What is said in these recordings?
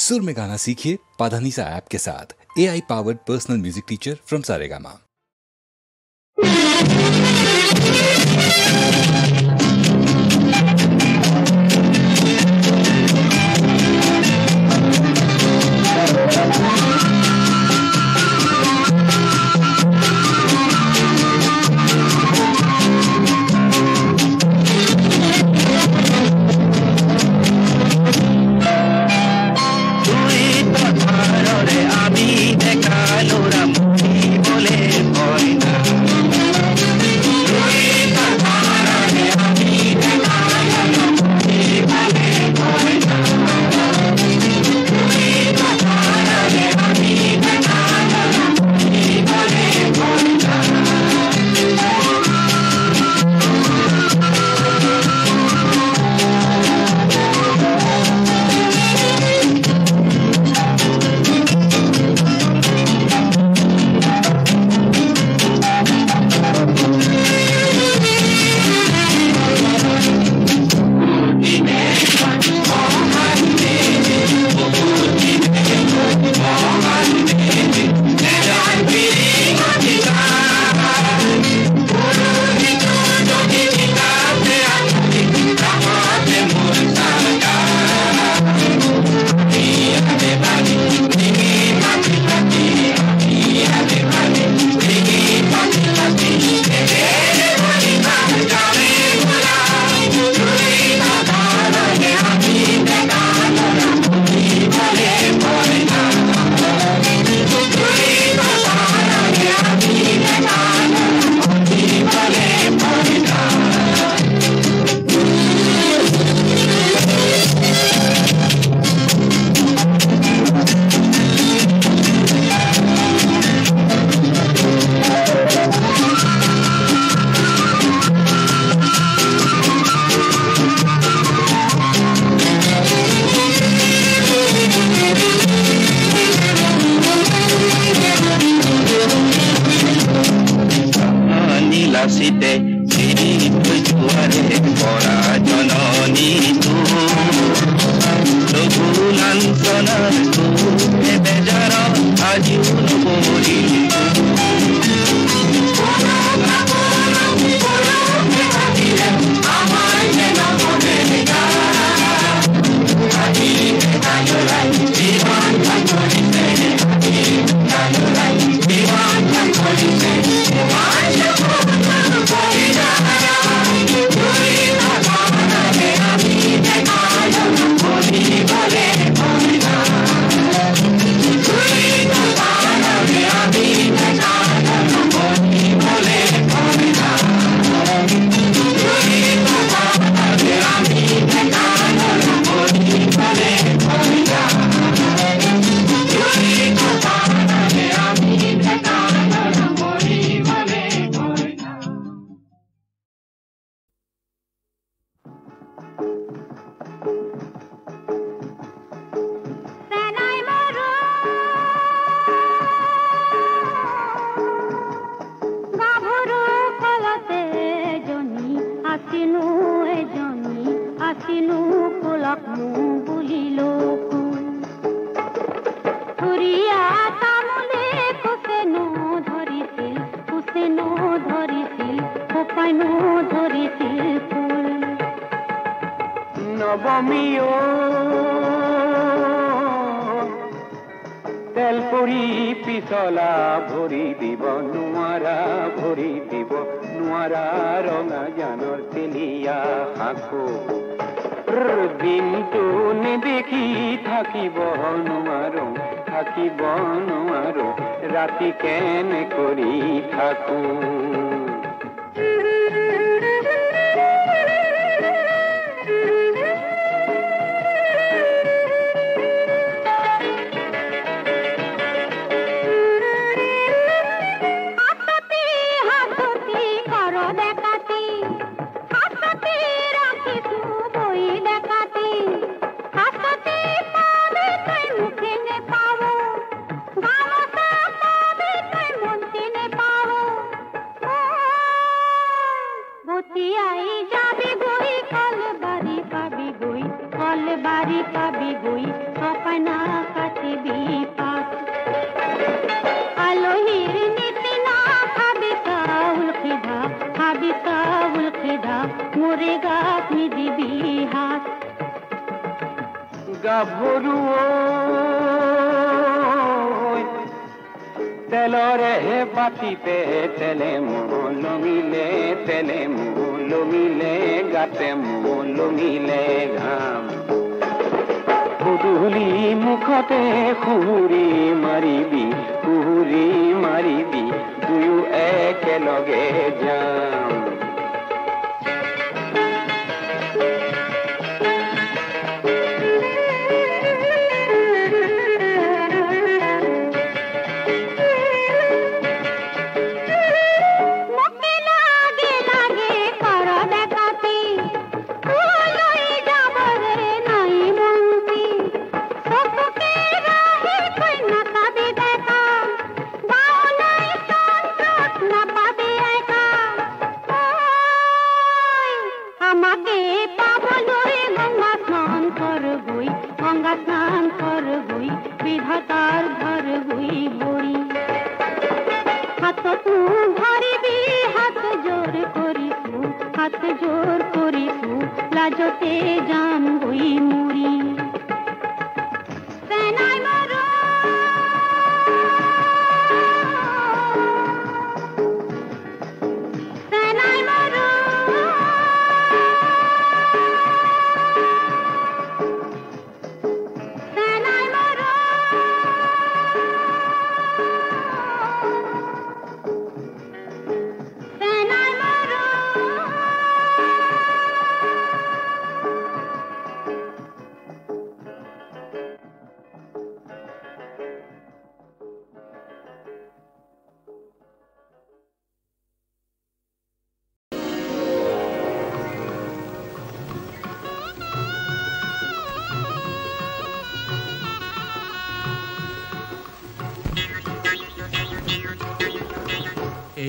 सुर में गाना सीखिए पाधानीसा ऐप के साथ। AI powered personal music teacher from Saregama. Oh গাভৰু তেলৰে বাতিতে তেলে মলমিলে গাতে মলমিলে ঘাম গধূলি মুখতে সুহুৰি মাৰিবি দুয়ো একেলগে যাম লাজতে যাম গৈ মুৰি সেনাই মাৰো সেনাই মাৰো সেনাই মাৰো সেনাই মাৰো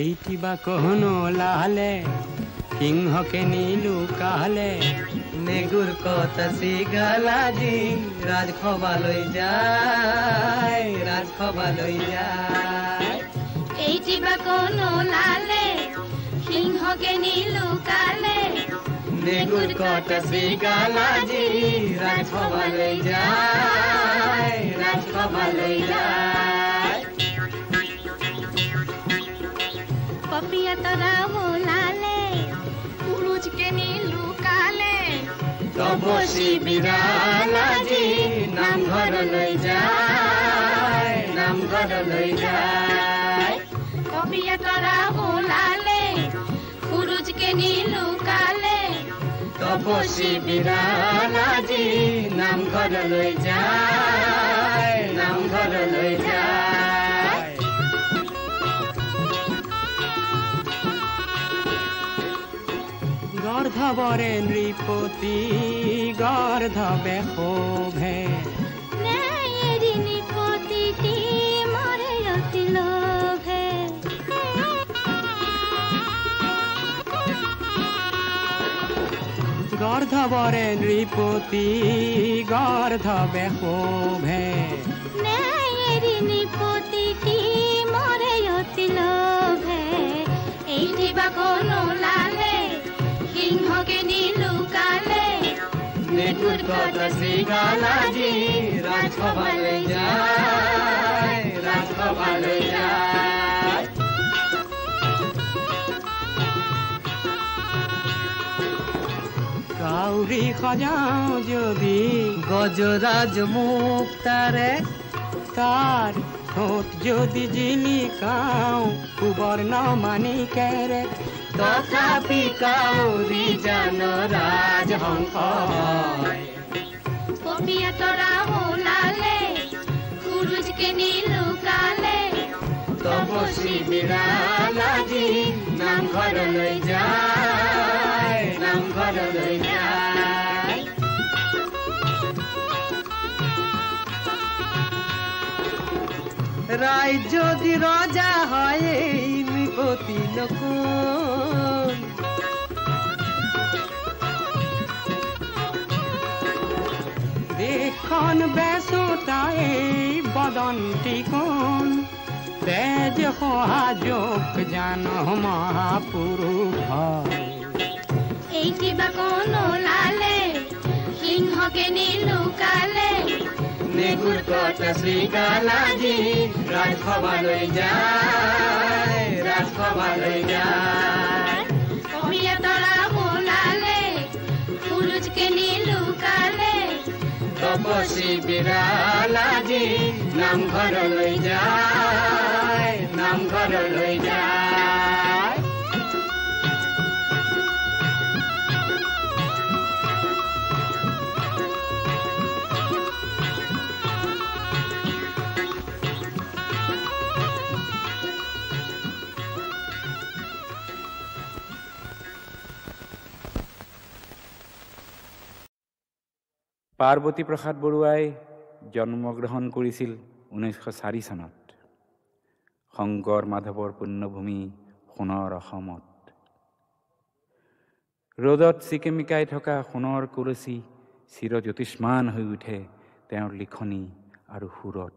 এইটিবা কহনো লালে সিংহকে নীলু কালে নেগুৰ কথা চিগালাজি ৰাজসভালৈ যায় এইটিবা কোনো লালে সিংহকে নীলু কালে নেগুৰ কথা চিগালাজি ৰাজসভালৈ যায় पपिया तोरा बोलाले पुरुष के नीलू काले তপসী বিৰালাজি নামঘৰলৈ যায় पपिया तोरा बोलाले पुरुष के नीलू काले তপসী বিৰালাজি নামঘৰলৈ যায় গৰ্ধৱৰে নৃপতি গৰ্ধৱে শোভে নেৰি নৃপতিটি মৰে অতি লোভে গৰ্ধৱৰে নৃপতি গৰ্ধৱে শোভে নেৰি নৃপতিটি মৰে অতি লোভে এইটিবা কোনো লালে সিংহকে নীলু কালে নেগুৰ কথা চিগালাজি ৰাজসভালৈ যায় কাউৰী সজাওঁ যদি গজৰাজ মুক্তাৰে তাৰ ঠোঁট যদি জিলিকাওঁ সুবৰ্ণ মাণিকেৰে তথাপি কাউৰী জানো ৰাজহংস পপিয়া তৰা ওলালে পুৰুষকে নীলু কালে তপসী বিৰালাজি নামঘৰলৈ যায় রায় যদি রজা হয় নৃপতি নকুল দেশখন বেচোতাই বদন্তি কোন তেজ সহাযোগ জান মহাপুৰুষ এইটিবা কোনো লালে সিংহকে নিলুকালে নেগুৰ কত শ্ৰীকালাজী ৰাজসভালৈ যায় কমিয়া তৰা ওলালে পুৰুষকে নিলুকালে তপস্বী বিৰালাজী নামঘৰলৈ যায় পাৰ্বতী প্ৰসাদ বৰুৱাই জন্মগ্ৰহণ কৰিছিল 1904 চনত শংকৰ মাধৱৰ পুণ্যভূমি সোণৰ অসমত। ৰ'দত চিকেমিকাই থকা সোণৰ কলচী চিৰজ্যোতিষ্মান হৈ উঠে তেওঁৰ লিখনি আৰু সুৰত।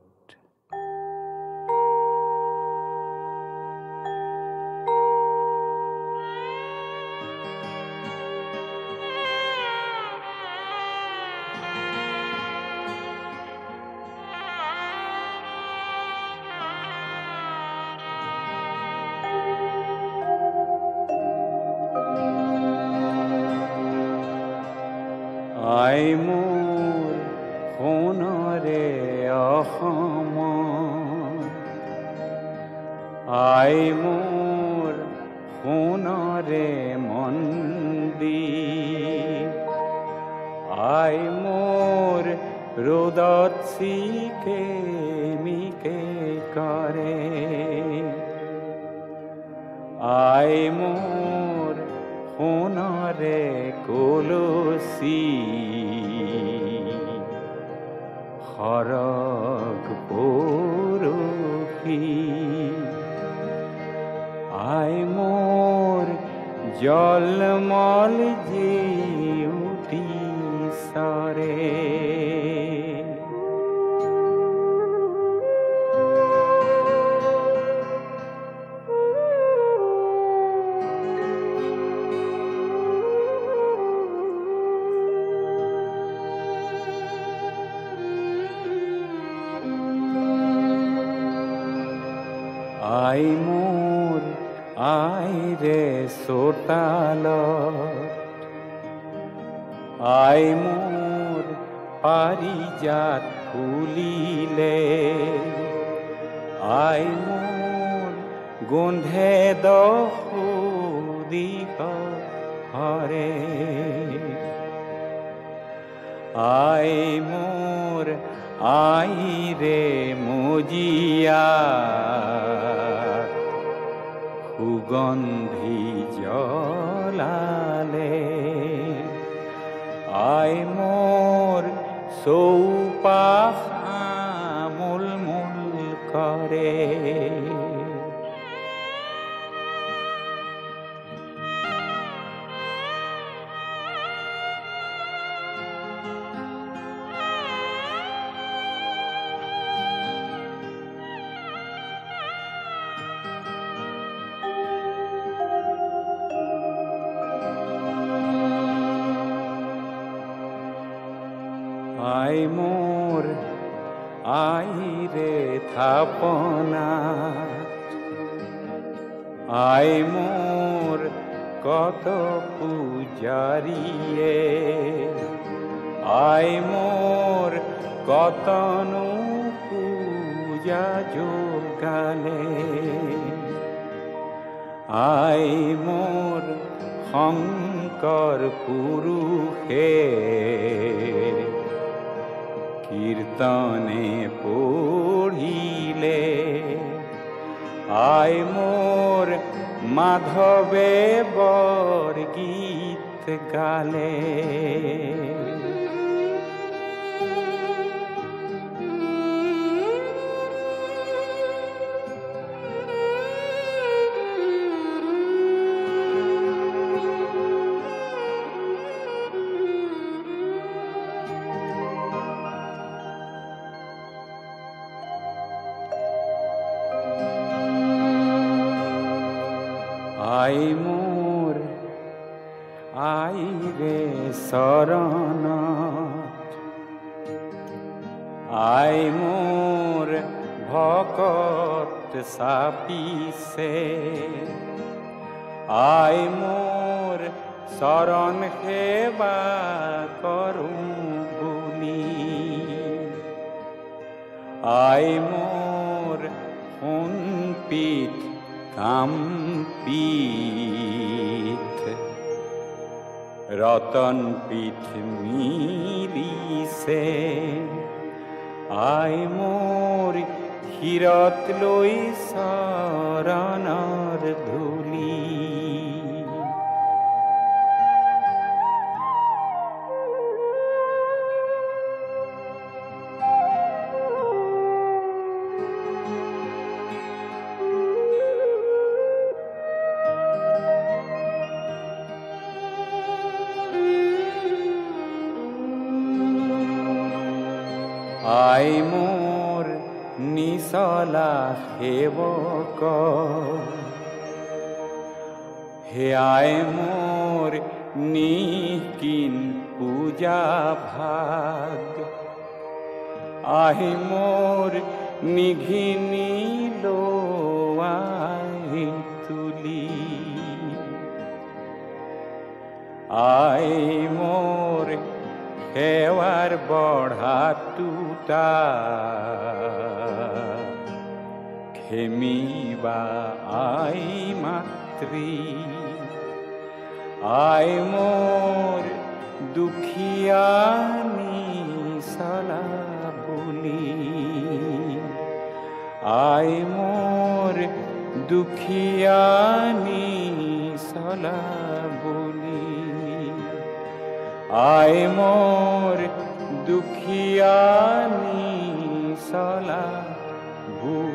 আই মোৰ সোণৰে অসম, আই মোৰ সোণৰে মন্দিৰ, আই মোৰ ৰ'দত চিকেমিকে কৰে, আই মোৰ সোণৰে কলচী সৰগ পৰশী, আই মোৰ জলমল জেউতি চৰে, আই মোৰ আইৰে চোতালত, আই মোৰ পাৰিজাত ফুলিলে, আই মোৰ গোন্ধে দিশ হৰে, আই মোৰ আইৰে মজিয়া সুগন্ধি জ্বলালে, আই মোৰ চৌপাশ আমোল মোল কৰে, আই মোৰ আইৰে থাপনাত, আই মোৰ কত পূজাৰীয়ে, আই মোৰ কতনো পূজা যোগালে, আই মোৰ শংকৰ পুৰুষে কীৰ্তনে পঢ়িলে, আই মোৰ মাধৱে বৰগীত গালে, আই মোৰ আইৰে চৰণ আই মোৰ ভকত চাপিছে আই মোৰ চৰণ সেৱা কৰোঁ বুলি আই মোৰ সোণপিঠ কামপিঠ ৰতন পিঠ মিলিছে আই মোৰ শিৰত লৈ চৰণৰ ধূলি আই মোৰ নিচলা সেৱক হে আই মোৰ নিকিন পূজা ভাগ আহি মোৰ নিঘিনি লোৱাই তুলি আই মোৰ সেৱাৰ বঢ়া টুটা খেমিবা আই মাতৃ আই মোর দুখিয়ানি চলা বুলি আই মোর দুখিয়ানি চলা বুলি আই মোর দুখিয়ানি চলা বুলি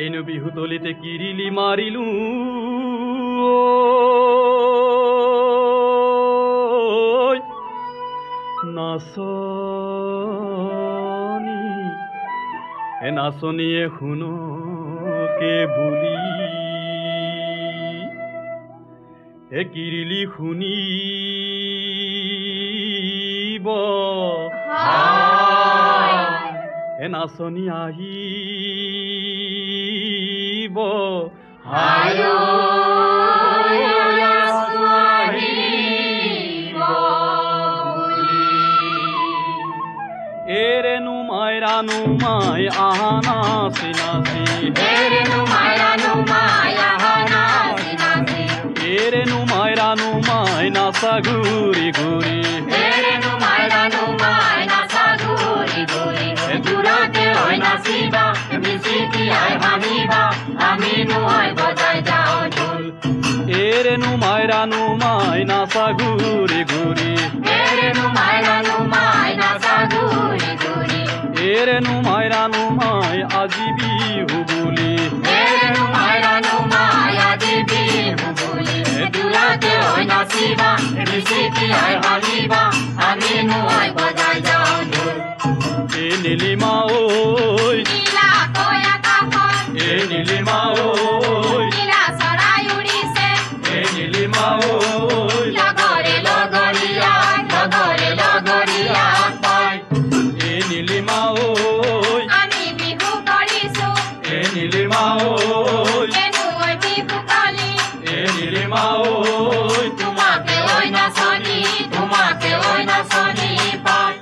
এনো বিহু তলিতে কিৰিলি মাৰিলো নাচনি এ নাচনিয়ে শুনো কে বুলি এ কিৰিলি শুনিব এ নাচনি আহিব এৰেনো মাইৰানো মাই আহানা চিনাচি এৰেনো মাইৰানো মাই নাচা ঘূৰি ঘূৰি দূৰতে হৈ নাচিবা মিচিকি আই ভাঙিবা আমি নহয় বজাই যাওঁ ঢোল এৰেনো মাইৰানো মাই নাচা ঘূৰি ঘূৰি এৰেনো মাইৰানো মাই নাচা ঘূৰি ঘূৰি এৰেনো মাইৰানো মাই আজি বিহু বুলি এৰেনো মাইৰানো মাই আজি বিহু বুলি দূৰতে হৈ নাচিবা মিচিকি আই ভাঙিবা আমি নহয় বজাই যাওঁ ঢোল এ নীলিমা ঐ এ নীলিমা ঐ এ নীলিমা ঐ লগৰে লগৰীয়া পাই এ নীলিমা ঐ আমি বিহু কৰিছো এ নীলিমা ঐ এনুকৈ বিহু কালি এ নীলিমা ঐ তোমাকে ঐ নাচনি পাই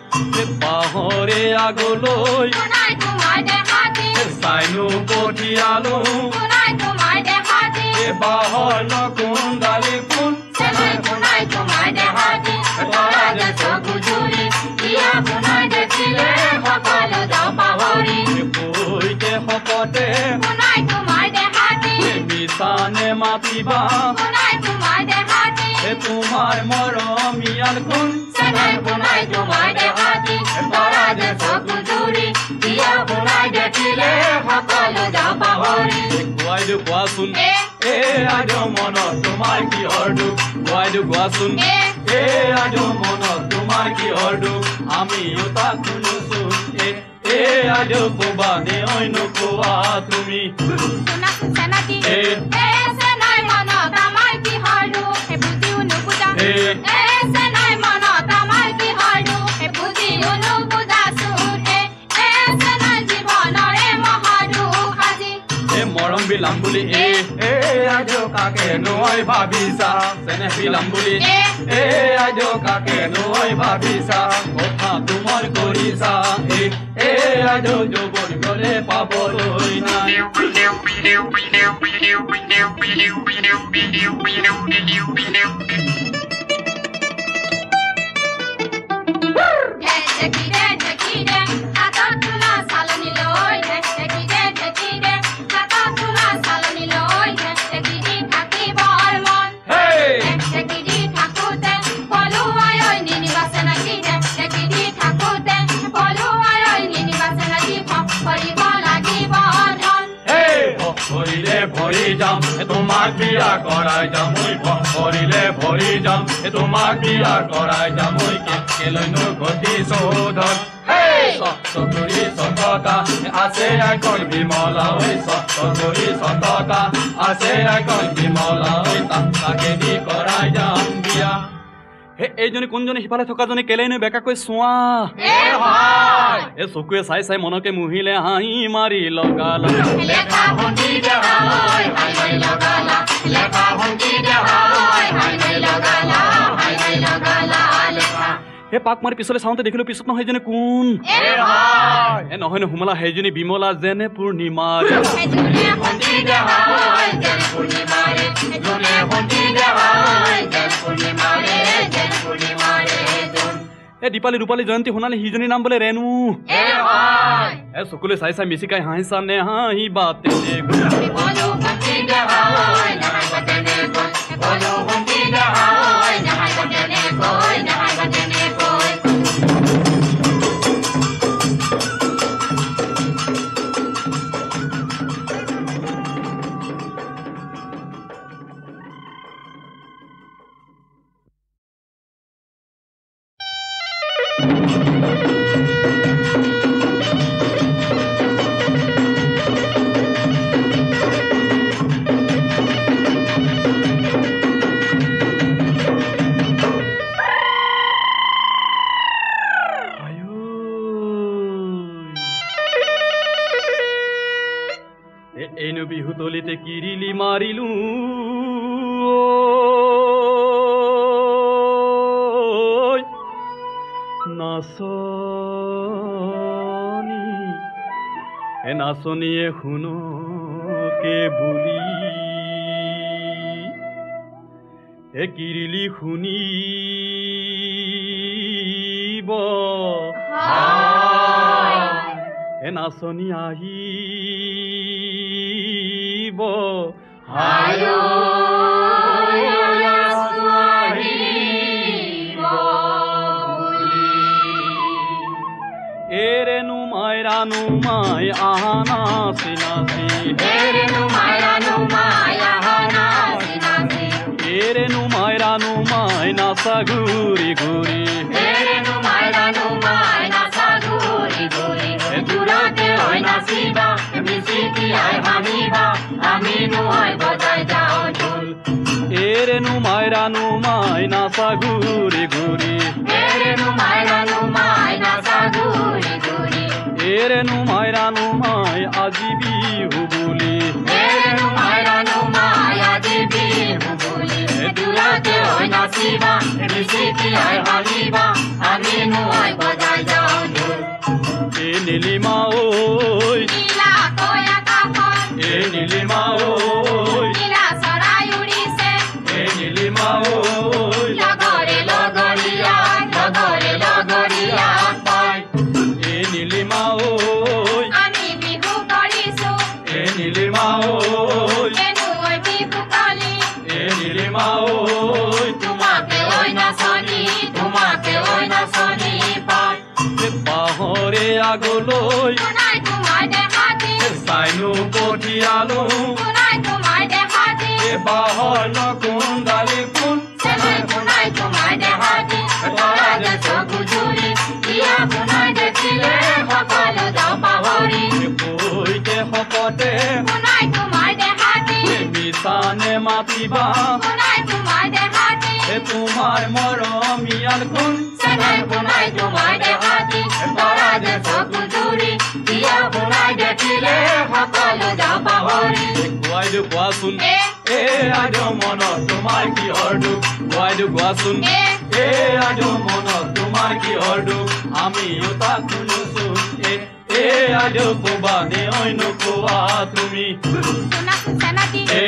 পাহৰে আগলৈ শুনাই তোমাৰ দেহাতি চাইনো পঠিয়ালো শুনাই তোমাৰ দেহাতি বাহৰ নকুন্দালি কোন চেলাই শুনাই তোমাৰ দেহাতি তৰা যে চকু জুৰি দিয়া শুনাই দেখিলে সকলো যাওঁ পাহৰি কৈতে শপতে শুনাই তোমাৰ দেহাতি মিছানে মাতিবা শুনাই তোমাৰ দেহাতি তোমাৰ মৰমীয়াল কোন চেলাই শুনাই তোমাৰ দেহাতি তৰা গোৱাচোন এ আজ মনত তোমাৰ কিহৰ দুখ গোৱাইদো গোৱাচোন এ আজ মনত তোমাৰ কিহৰ দুখ আমিও তাক শুনোচোন এ আজ ক'বা নে অন্য কোৱা তুমি মৰম বিলাম বুলি এ আজ কাকে নৈ ভাবিছা চেনে বিলাম বুলি এ আজ কাকে নৈ ভাবিছা কথা তোমাৰ কৰিছা এ আজ যৌৱন গলে পাবলৈ নাই ভৰি যাম তোমাক বিয়া কৰাই যাম ভৰিলে ভৰি যাম তোমাক বিয়া কৰাই যাম কেলৈনো গতি চৌধৰ চতুৰি সততা আছে এখন বিমলা চতুৰি সততা আছে এখন বিমলা তাকে দি কৰাই যাম বিয়া এইজনী কোনজনী সিফালে থকাজনী কেলেনো বেকাকৈ চোৱা এ চকুৱে চাই চাই মনকে মুহিলে হাঁহি মাৰি লগালা হে পাক মাৰি পিছলে চাওঁতে দেখিলো পিছত নহয় সেইজনী কোন এ নহয় হুমলা সেইজনী বিমলা যেনে পূৰ্ণিমাৰ এ দীপালী ৰূপালী জয়ন্তী সোণালী সিজনীৰ নাম বোলে ৰেণু এ চকুলে চাই চাই মিচিকাই হাঁহিছা নে হাঁহি বাতে এইনো বিহু তলিতে কিৰিলি মাৰিলো নাচনী এ নাচনীয়ে শুনকে বুলি এ কিৰিলি শুনিব এ নাচনী আহিব এৰেনো মাইৰানো মাই আহানা চিনাচি এৰেনো মাইৰানো মাই নাচা ঘূৰি ঘূৰি দূৰতে হয় নাচিবা মিচিকি আই ভাঙিবা আমি নহয় বজাই যাওঁ ঢোল এৰেনো মাইৰানো মাই নাচা ঘূৰি ঘূৰি এৰেনো মাইৰানো মাই নাচা ঘূৰি ঘূৰি এৰেনো মাইৰানো মাই আজি বিহু বুলি এৰেনো মাইৰানো মাই আজি বিহু বুলি দূৰতে হয় নাচিবা মিচিকি আই ভাঙিবা আমি নহয় বজাই যাওঁ ঢোল এ নীলিমা ঐ এ নীলিমা ঐ এ নীলিমা ঐ লগৰে লগৰীয়া পাই এ নীলিমা ঐ আমি বিহু কৰিছো এ নীলিমা ঐ বিহু কালি এ নীলিমা ঐ তোমাকে ঐ নাচনী পাই বাহৰে আগলৈ তোমাৰ দেহাতি চাইনো পঠিয়ালো তোমাৰ বাহৰ নকুন ডালি কোন চেনাই শুনাই তোমাৰ দেহাতি তৰা যে চকু জুৰি দিয়া শুনাই দেখিলে সকলো যাওঁ পাহৰি কৈতে শপতে শুনাই তোমাৰ দেহাতি মিছানে মাতিবা শুনাই তোমাৰ দেহাতি তোমাৰ মৰমীয়াল কোন চেনাই শুনাই তোমাৰ দেহাতি তৰা যে চকু জুৰি দিয়া শুনাই দেখিলে সকলো যাওঁ পাহৰি গোৱাইদো কোৱাচোন এ আজ মনত তোমাৰ কিহৰ দুখ গোৱাইদো কোৱাচোন এ আজ মনত তোমাৰ কিহৰ দুখ আমিও তাক শুনোচোন এ আজ ক'বা নে অন্য কোৱা তুমি শুনাচোন চেনাটি এ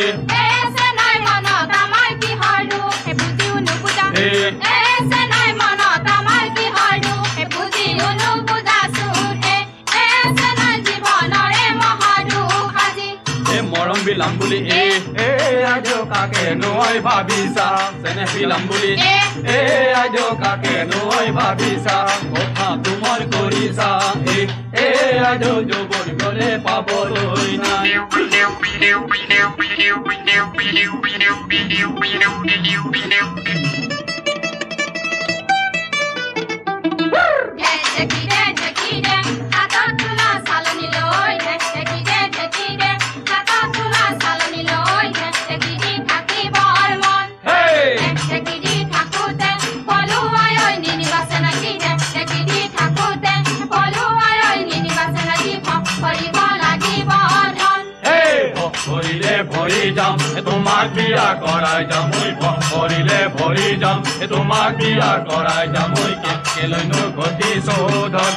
চেনাই মনত আমাৰ কিহৰ দুখ সেই বুজিও নুবুজা এ চেনাই মনত আমাৰ কিহৰ দুখ সেই বুজিও নুবুজাচোন চেনাই জীৱনৰে মহাদুখ আজি মৰম বিলাম বুলি এ আজ কাকে নৈ ভাবিছা চেনে বিলাম বুলি এ আজ কাকে নৈ ভাবিছা কথা তোমাৰ কৰিছা এ আজ যৌৱন গলে পাবলৈ নাই ঢেকি দে হাতত তোলা চালনি লৈ ঢেকি দে হাতত তোলা চালনি লৈ ঢেকি দি থাকিবৰ মন ঢেকি দি থাকোঁতে পলুৱাই নিনিবাচে নাকি ঢেকি দি থাকোঁতে পলুৱাই নিনিবাচে নাকি কৰিব লাগিব ধন ভৰিলে ভৰি যাম তোমাক বিয়া কৰাই যাম ভৰিলে ভৰি যাম তোমাক বিয়া কৰাই যাম কেলৈনো ঘটি চৌধৰ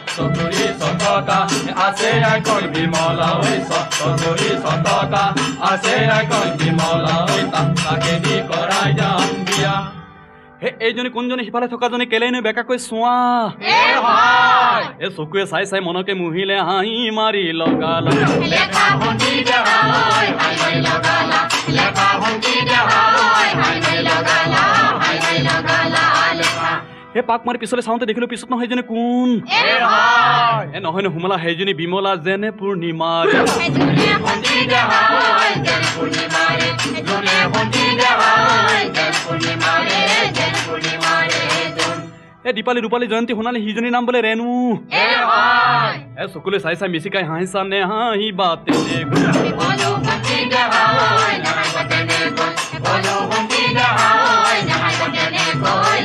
সতৰি সততা আছে এখন বিমলা সতৰি সততা আছে এখন বিমলা তাকে দি কৰাই যাম বিয়া এইজনী কোনজনী সিফালে থকাজনী কেলেনো বেকাকৈ চোৱা এই চকুৱে চাই চাই মনকে মুহিলে হাঁহি মাৰি লগালা লেখা ভণ্টি দেহাই হাই লগালা লেখা ভণ্টি দেহাই হাই লগালা লেখা হে পাক মাৰি পিছলে চাওঁতে দেখিলো পিছত নহয় সেইজনী কোন এ নহয় ন হুমলা সেইজনী বিমলা যেনে পূৰ্ণিমাৰ জুনে ভণ্টি দেহাই যেন পূৰ্ণিমাৰে জুনে ভণ্টি দেহাই যেন পূৰ্ণিমাৰে এ দীপালী ৰূপালী জয়ন্তী সোণালী সিজনীৰ নাম বোলে ৰেণু এ চকুলে চাই চাই মিচিকাই হাঁহিছা নে হাঁহি বা তেনে বলো ভণ্টি দেহাই নহয় তেনে কৈ বলো ভণ্টি দেহাই নহয় তেনে কৈ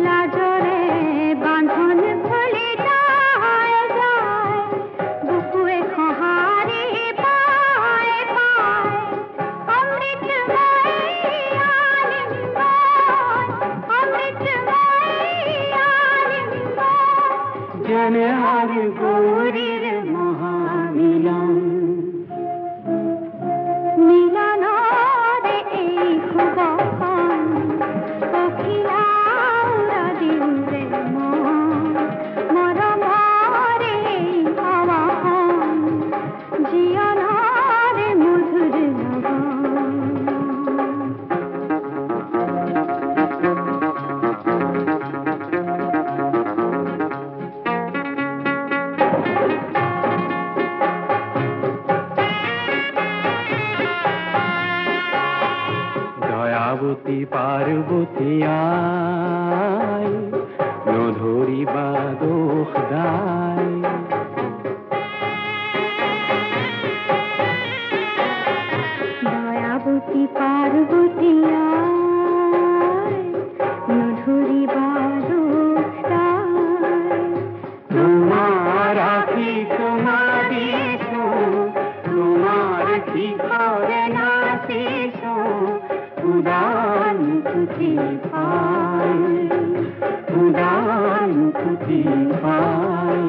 লাজরে বাঁধন দয়াবতী পার্বতী আই নধরিবা দোষ দায় দয়াবতী পার্বতী আই নধরিবা দোষ দায় তোমার আখি তোমাদিস তোমার কি করে নাসিস উদান মুক্তি পাই উদান মুক্তি পাই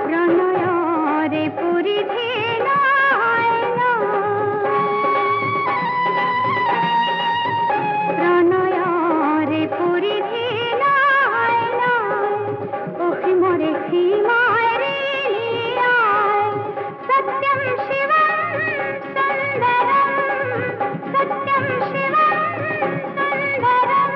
প্রণয়রে পরিধি নায়না প্রণয়রে পরিধি নায়না অখিমরে খিমায় রে আয় সত্যম শিবম সুন্দরম সত্যম শিবম সুন্দরম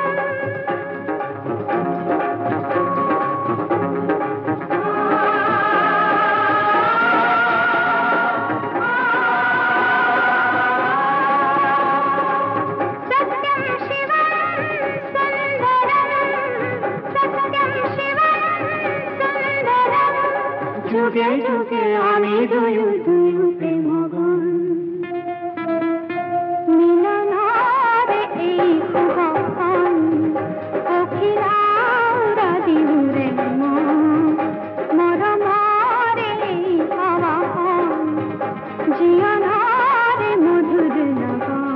सत्यं शिवं सुन्दरं सत्यं शिवं सुन्दरं যুগে যুগে আমি দুয়ু দুয়ুতে মগন মিলনারে এই খুবন অখিলাউরা দিউরে মরমারে এই পাওয়ান জীবনারে মধুর লগন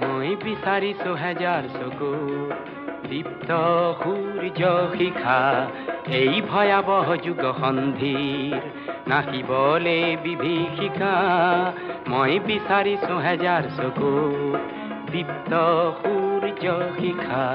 মই বিচাৰিছো হেজাৰ চকু দীপ্ত সূৰ্য শিখা এই ভয়াৱহ যুগ সন্ধিৰ নাহিবলে বিভীষিকা মই বিচাৰিছো হেজাৰ চকু দীপ্ত সূৰ্য শিখা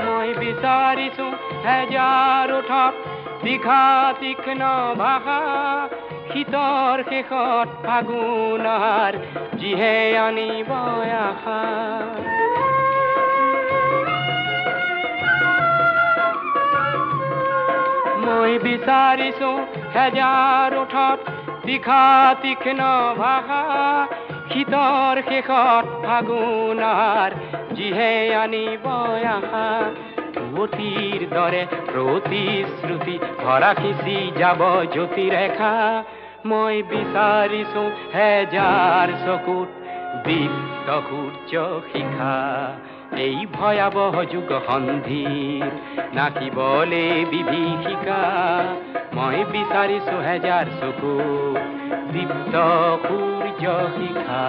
মই বিচাৰিছো হেজাৰ ওঠত দীঘা তীক্ষ্ণ ভাষা শীতৰ শেষত ফাগুনৰ যিহে আনিব আশা মই বিচাৰিছো হেজাৰ ওঠত দীঘা তীক্ষ্ণ ভাষা শীতৰ শেষত ফাগুনৰ যিহে আনিব আশা অতীৰ দৰে প্ৰতিশ্ৰুতি ভৰা খিচি যাব জ্যোতিৰেখা মই বিচাৰিছো হেজাৰ চকুত দীপ্ত সূৰ্য শিখা এই ভয়াৱহ যুগ সন্ধিৰ নাহিবলে বিভীষিকা মই বিচাৰিছো হেজাৰ চকুত দীপ্ত সূৰ্য শিখা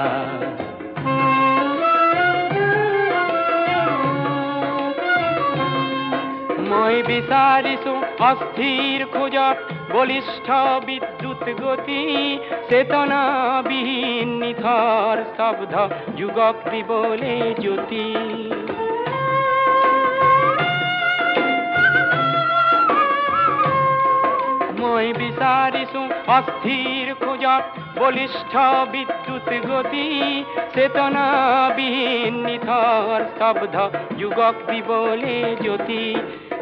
মই বিচাৰিছো অস্থিৰ খোজত বলিষ্ঠ বিদ্যুৎ গতি চেতনাবিহীন নিথৰ শব্দ যুগক দিবলে জ্যোতি মই বিচাৰিছো অস্থিৰ খোজত বলিষ্ঠ বিদ্যুৎ গতি চেতনাবিহীন নিথৰ শব্দ যুগক দিবলে জ্যোতি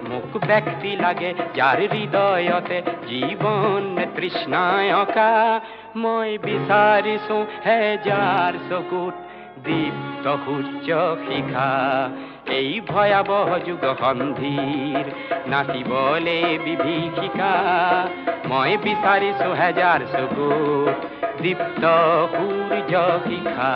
মোক ব্যক্তি লাগে যাৰ হৃদয়তে জীৱন তৃষ্ণায় অকা মই বিচাৰিছো হেজাৰ চকুত দীপ্ত সূৰ্য শিখা এই ভয়াবহ যুগ সন্ধিৰ নাচিবলে বিভীষিকা মই বিচাৰিছো হেজাৰ চকুত দীপ্ত সূৰ্য শিখা